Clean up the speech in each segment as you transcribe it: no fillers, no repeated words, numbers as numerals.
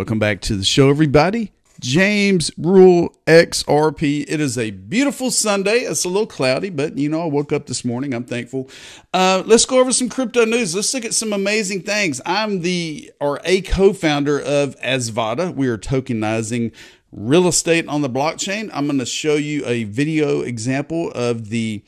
Welcome back to the show, everybody. James Rule XRP. It is a beautiful Sunday. It's a little cloudy, but you know, I woke up this morning. I'm thankful. Let's go over some crypto news. Let's look at some amazing things. I'm a co-founder of AZVADA. We are tokenizing real estate on the blockchain. I'm going to show you a video example of the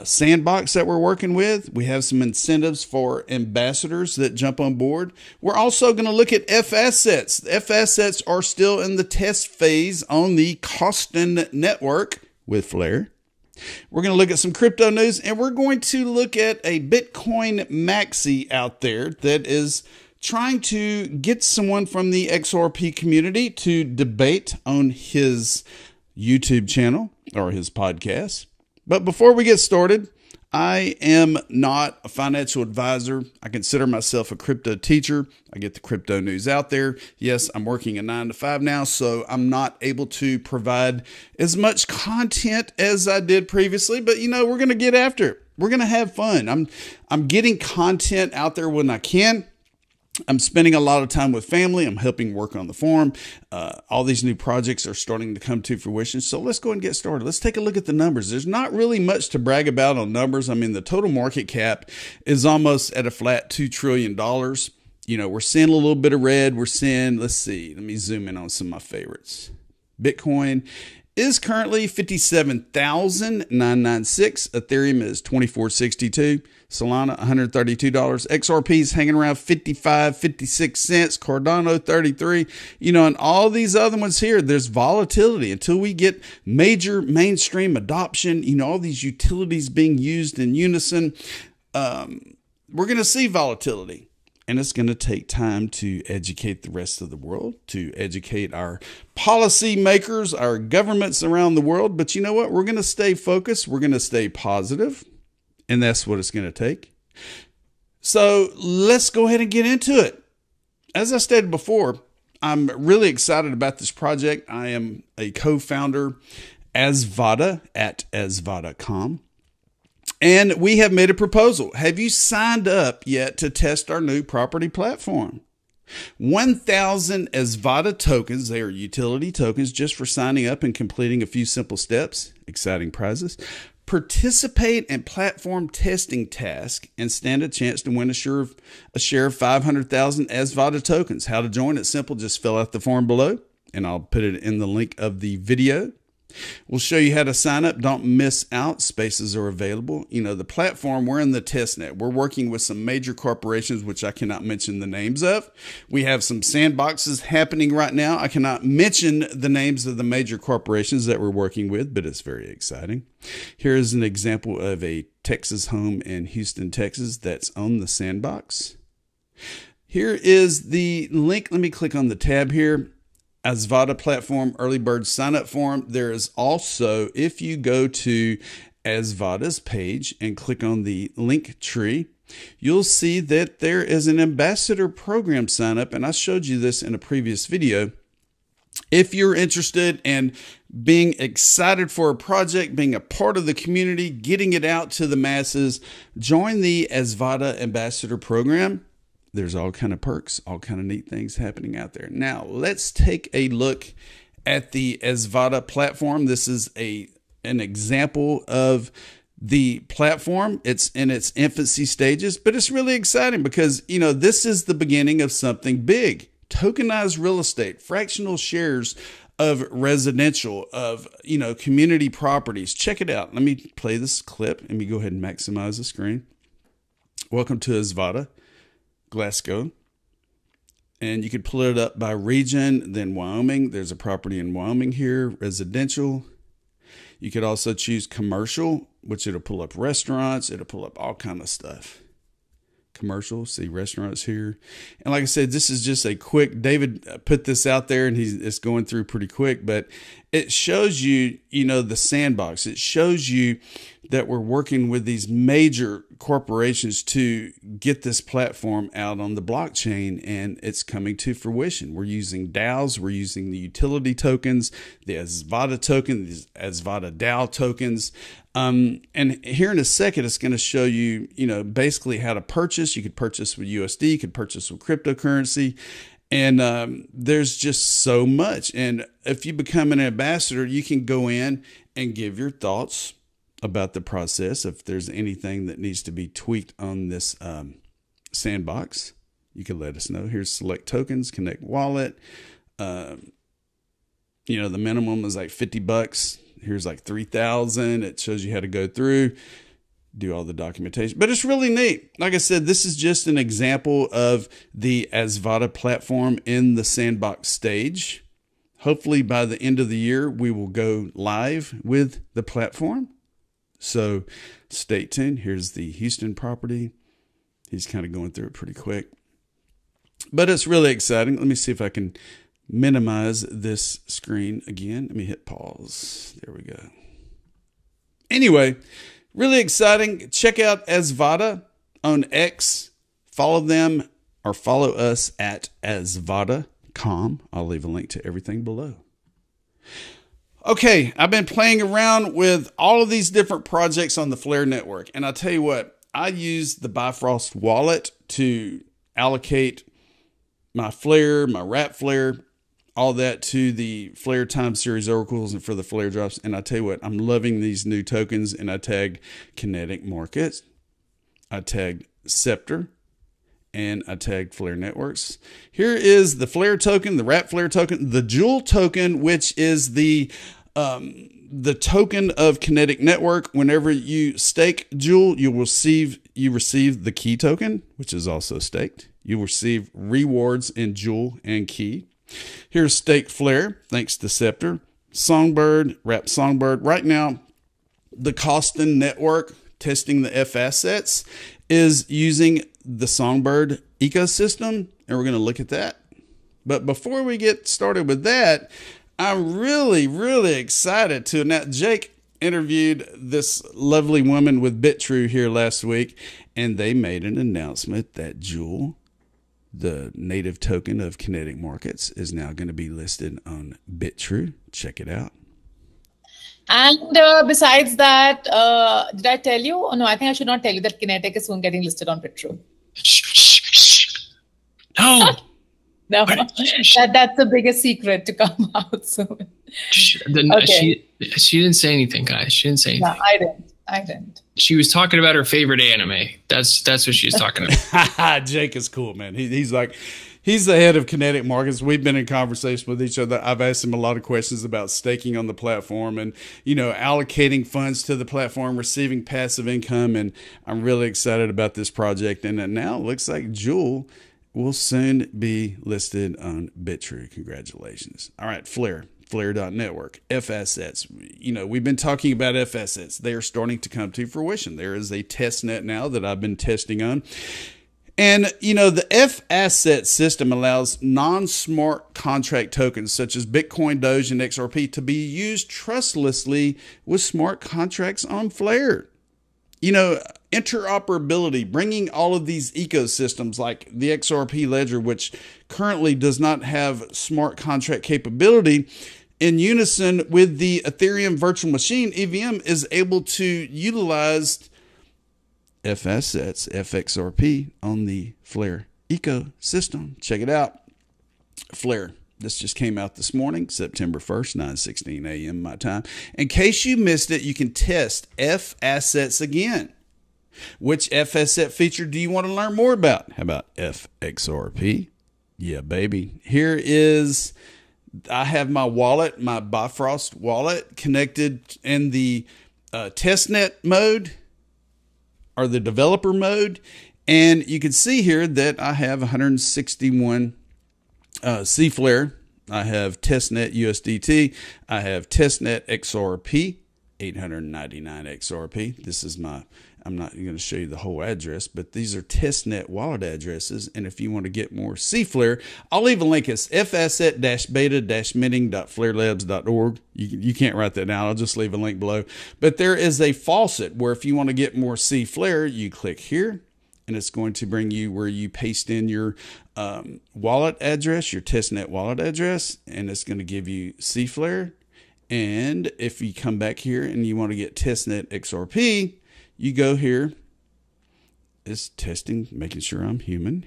Sandbox that we're working with. We have some incentives for ambassadors that jump on board. We're also going to look at FAssets. FAssets are still in the test phase on the Costin network with Flare. We're going to look at some crypto news, and we're going to look at a Bitcoin maxi out there that is trying to get someone from the XRP community to debate on his YouTube channel or his podcast. But before we get started, I am not a financial advisor. I consider myself a crypto teacher. I get the crypto news out there. Yes, I'm working a 9-to-5 now, so I'm not able to provide as much content as I did previously. But, you know, we're going to get after it. We're going to have fun. I'm getting content out there when I can. I'm spending a lot of time with family. I'm helping work on the farm. All these new projects are starting to come to fruition. So let's go and get started. Let's take a look at the numbers. There's not really much to brag about on numbers. I mean, the total market cap is almost at a flat $2 trillion. You know, we're seeing a little bit of red. We're seeing, let's see, let me zoom in on some of my favorites. Bitcoin is currently 57,996. Ethereum is 2462. Solana, $132. XRP is hanging around 55, 56 cents. Cardano, 33. You know, and all these other ones here, there's volatility until we get major mainstream adoption. You know, all these utilities being used in unison. We're going to see volatility. And it's going to take time to educate the rest of the world, to educate our policy makers, our governments around the world. But you know what? We're going to stay focused. We're going to stay positive. And that's what it's going to take. So let's go ahead and get into it. As I stated before, I'm really excited about this project. I am a co-founder, AZVADA, at AZVADA.com. And we have made a proposal. Have you signed up yet to test our new property platform? 1,000 AZVADA tokens. They are utility tokens just for signing up and completing a few simple steps. Exciting prizes. Participate in platform testing task and stand a chance to win a share of 500,000 AZVADA tokens. How to join? It's simple. Just fill out the form below and I'll put it in the link of the video. We'll show you how to sign up. Don't miss out. Spaces are available. You know, the platform, we're in the testnet. We're working with some major corporations, which I cannot mention the names of. We have some sandboxes happening right now. I cannot mention the names of the major corporations that we're working with, but it's very exciting. Here is an example of a Texas home in Houston, Texas that's on the Sandbox. Here is the link. Let me click on the tab here. AZVADA platform early bird sign up form. There is also, if you go to AZVADA's page and click on the LINQTO, you'll see that there is an ambassador program sign up. And I showed you this in a previous video. If you're interested in being excited for a project, being a part of the community, getting it out to the masses, join the AZVADA ambassador program. There's all kind of perks, all kind of neat things happening out there. Now, let's take a look at the AZVADA platform. This is an example of the platform. It's in its infancy stages, but it's really exciting because, you know, this is the beginning of something big. Tokenized real estate, fractional shares of residential, of, you know, community properties. Check it out. Let me play this clip. Let me go ahead and maximize the screen. Welcome to AZVADA. Glasgow, and you could pull it up by region. Then Wyoming, there's a property in Wyoming here, residential. You could also choose commercial, which it'll pull up restaurants. It'll pull up all kind of stuff. Commercial, see restaurants here. And like I said, this is just a quick, David put this out there and it's going through pretty quick, but it shows you, you know, the sandbox. It shows you that we're working with these major corporations to get this platform out on the blockchain, and it's coming to fruition. We're using DAOs, we're using the utility tokens, the AZVADA token, the AZVADA DAO tokens. And here in a second, it's going to show you, you know, basically how to purchase. You could purchase with USD, you could purchase with cryptocurrency. And there's just so much. And if you become an ambassador, you can go in and give your thoughts about the process. If there's anything that needs to be tweaked on this sandbox, you can let us know. Here's select tokens, connect wallet. You know, the minimum is like $50. Here's like 3,000. It shows you how to go through, do all the documentation, but it's really neat. Like I said, this is just an example of the AZVADA platform in the sandbox stage. Hopefully by the end of the year, we will go live with the platform. So stay tuned. Here's the Houston property. He's kind of going through it pretty quick, but it's really exciting. Let me see if I can minimize this screen again. Let me hit pause. There we go. Anyway, really exciting. Check out AZVADA on X. Follow them or follow us at AZVADA.com. I'll leave a link to everything below. Okay, I've been playing around with all of these different projects on the Flare network. And I'll tell you what, I use the Bifrost wallet to allocate my Flare, my wrap Flare, all that to the Flare time series oracles and for the Flare drops. And I tell you what, I'm loving these new tokens. And I tagged Kinetic Markets, I tagged Scepter, and I tagged Flare Networks. Here is the Flare token, the wrap Flare token, the JOULE token, which is the token of Kinetic Network. Whenever you stake JOULE, you receive the key token, which is also staked. You receive rewards in JOULE and key. Here's Stake Flare, thanks to Scepter. Songbird, wrap Songbird. Right now, the Costin network testing the FAsset is using the Songbird ecosystem, and we're going to look at that. But before we get started with that, I'm really, really excited to now. Jake interviewed this lovely woman with Bitrue here last week, and they made an announcement that JOULE, the native token of Kinetic Markets, is now going to be listed on Bitrue. Check it out. And besides that, did I tell you? Oh, no, I think I should not tell you that Kinetic is soon getting listed on Bitrue. No. No, that's the biggest secret to come out soon. Okay. She didn't say anything, guys. She didn't say anything. No, I didn't. She was talking about her favorite anime. That's what she was talking about. Jake is cool, man. He's the head of Kinetic Markets. We've been in conversation with each other. I've asked him a lot of questions about staking on the platform and, you know, allocating funds to the platform, receiving passive income. And I'm really excited about this project. And now it looks like JOULE will soon be listed on Bitrue. Congratulations. All right, Flare. Flare.network, FAsset. You know, we've been talking about FAsset. They are starting to come to fruition. There is a testnet now that I've been testing on. And, you know, the FAsset system allows non-smart contract tokens such as Bitcoin, Doge, and XRP to be used trustlessly with smart contracts on Flare. You know, interoperability, bringing all of these ecosystems like the XRP ledger, which currently does not have smart contract capability, in unison with the Ethereum virtual machine, EVM is able to utilize FAsset's FXRP on the Flare ecosystem. Check it out. Flare. This just came out this morning, September 1st, 9:16 a.m. my time. In case you missed it, you can test FAsset again. Which FAsset feature do you want to learn more about? How about FXRP? Yeah, baby. Here is, I have my wallet, my Bifrost wallet, connected in the testnet mode or the developer mode. And you can see here that I have 161 C-Flare. I have Testnet USDT. I have Testnet XRP, 899 XRP. This is my, I'm not going to show you the whole address, but these are Testnet wallet addresses. And if you want to get more C-Flare, I'll leave a link. It's FAsset-beta-minting.flarelabs.org. You can't write that down. I'll just leave a link below. But there is a faucet where if you want to get more C-Flare, you click here. And it's going to bring you where you paste in your wallet address, your testnet wallet address, and it's going to give you C-Flare. And if you come back here and you want to get testnet XRP, you go here. It's testing, making sure I'm human.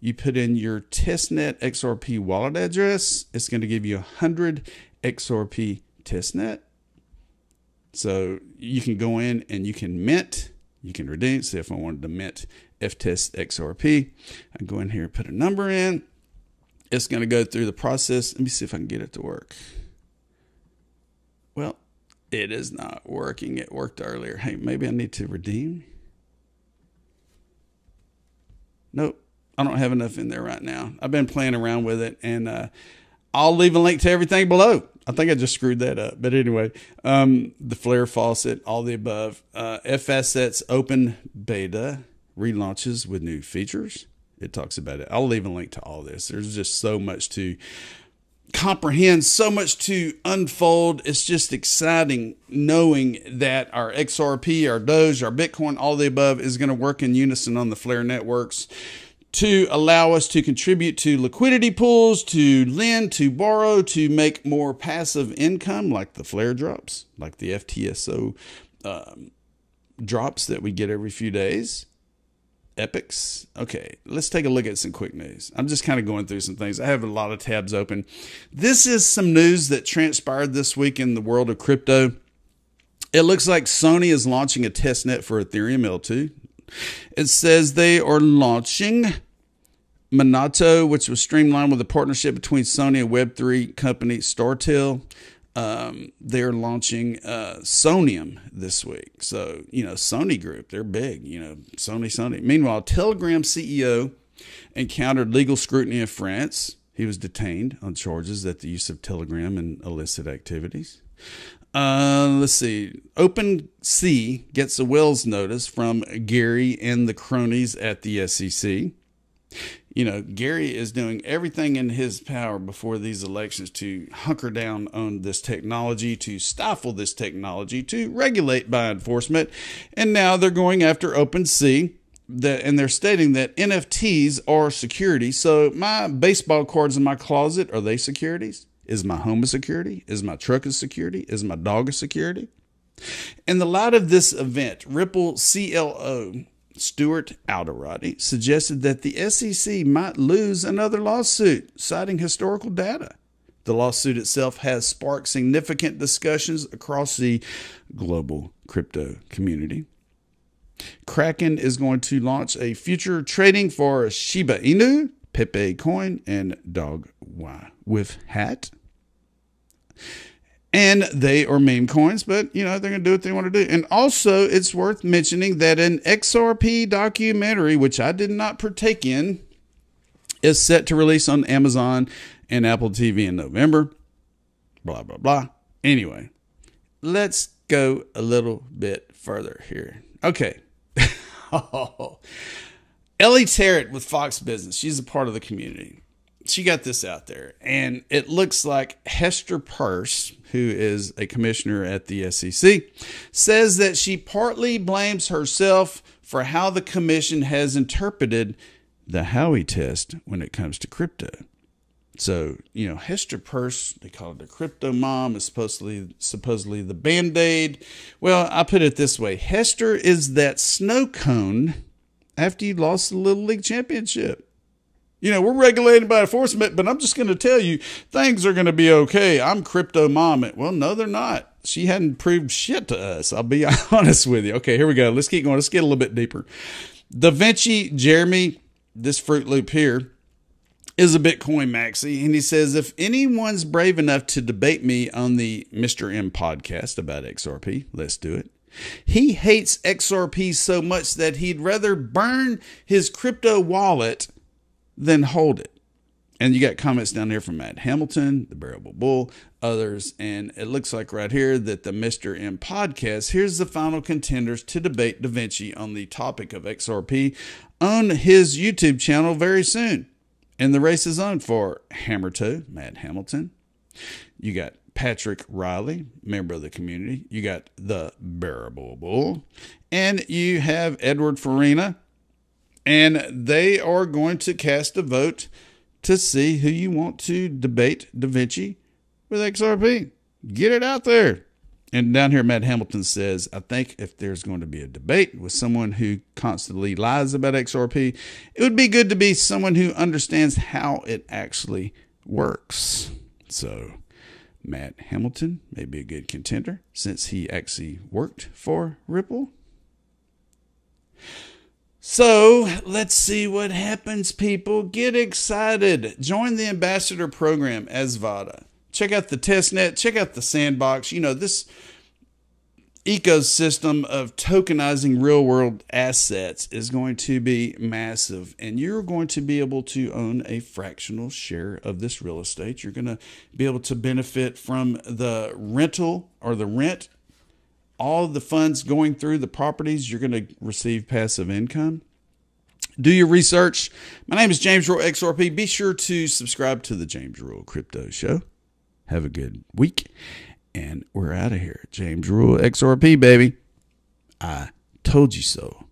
You put in your testnet XRP wallet address. It's going to give you 100 XRP testnet. So you can go in and you can mint. You can redeem. Say if I wanted to mint FTest XRP, I go in here, put a number in. It's going to go through the process. Let me see if I can get it to work. Well, it is not working. It worked earlier. Hey, maybe I need to redeem. Nope. I don't have enough in there right now. I've been playing around with it, and I'll leave a link to everything below. I think I just screwed that up. But anyway, the Flare faucet, all the above. FAsset's open beta relaunches with new features. It talks about it. I'll leave a link to all this. There's just so much to comprehend, so much to unfold. It's just exciting knowing that our XRP, our Doge, our Bitcoin, all the above is going to work in unison on the Flare networks to allow us to contribute to liquidity pools, to lend, to borrow, to make more passive income like the Flare drops, like the FTSO drops that we get every few days. Epics. Okay, let's take a look at some quick news. I'm just kind of going through some things. I have a lot of tabs open. This is some news that transpired this week in the world of crypto. It looks like Sony is launching a testnet for Ethereum L2. It says they are launching Monado, which was streamlined with a partnership between Sony and Web3 company Startel. They're launching Sonium this week. So, Sony Group, they're big, Sony. Meanwhile, Telegram CEO encountered legal scrutiny in France. He was detained on charges that the use of Telegram in illicit activities. Let's see. OpenSea gets a Wells notice from Gary and the cronies at the SEC. Gary is doing everything in his power before these elections to hunker down on this technology, to stifle this technology, to regulate by enforcement. And now they're going after OpenSea, and they're stating that NFTs are security. So my baseball cards in my closet, are they securities? Is my home a security? Is my truck a security? Is my dog a security? In the light of this event, Ripple CLO Stuart Alderati suggested that the SEC might lose another lawsuit, citing historical data. The lawsuit itself has sparked significant discussions across the global crypto community. Kraken is going to launch a future trading for Shiba Inu, Pepe Coin, and Dog with Hat. And they are meme coins, but, they're going to do what they want to do. And also, it's worth mentioning that an XRP documentary, which I did not partake in, is set to release on Amazon and Apple TV in November. Blah, blah, blah. Anyway, let's go a little bit further here. Okay. Ellie Tarrant with Fox Business. She's a part of the community. She got this out there, and it looks like Hester Peirce, who is a commissioner at the SEC, says that she partly blames herself for how the commission has interpreted the Howey test when it comes to crypto. So, Hester Peirce, they call it the crypto mom, is supposedly the Band-Aid. Well, I put it this way. Hester is that snow cone after you lost the Little League Championship. We're regulated by enforcement, but I'm just going to tell you, things are going to be okay. I'm crypto mom. Well, no, they're not. She hadn't proved shit to us. I'll be honest with you. Okay, here we go. Let's keep going. Let's get a little bit deeper. Da Vinci Jeremy, this Fruit Loop here, is a Bitcoin maxi, and he says, if anyone's brave enough to debate me on the Mr. M podcast about XRP, let's do it. He hates XRP so much that he'd rather burn his crypto wallet than hold it. And you got comments down here from Matt Hamilton, the Bearable Bull, others. And it looks like right here that the Mr. M podcast, here's the final contenders to debate Da Vinci on the topic of XRP on his YouTube channel very soon. And the race is on for Hammertoe, Matt Hamilton. You got Patrick Riley, member of the community. You got the Bearable Bull. And you have Edward Farina. And they are going to cast a vote to see who you want to debate Da Vinci with XRP. Get it out there. And down here, Matt Hamilton says, I think if there's going to be a debate with someone who constantly lies about XRP, it would be good to be someone who understands how it actually works. So Matt Hamilton may be a good contender since he actually worked for Ripple. So let's see what happens, people. Get excited. Join the ambassador program, AZVADA. Check out the Testnet. Check out the Sandbox. You know, this ecosystem of tokenizing real-world assets is going to be massive, and you're going to be able to own a fractional share of this real estate. You're going to be able to benefit from the rental or the rent, all the funds going through the properties. You're going to receive passive income. Do your research. My name is James Royal XRP. Be sure to subscribe to the James Royal Crypto Show. Have a good week. And we're out of here. James Royal XRP, baby. I told you so.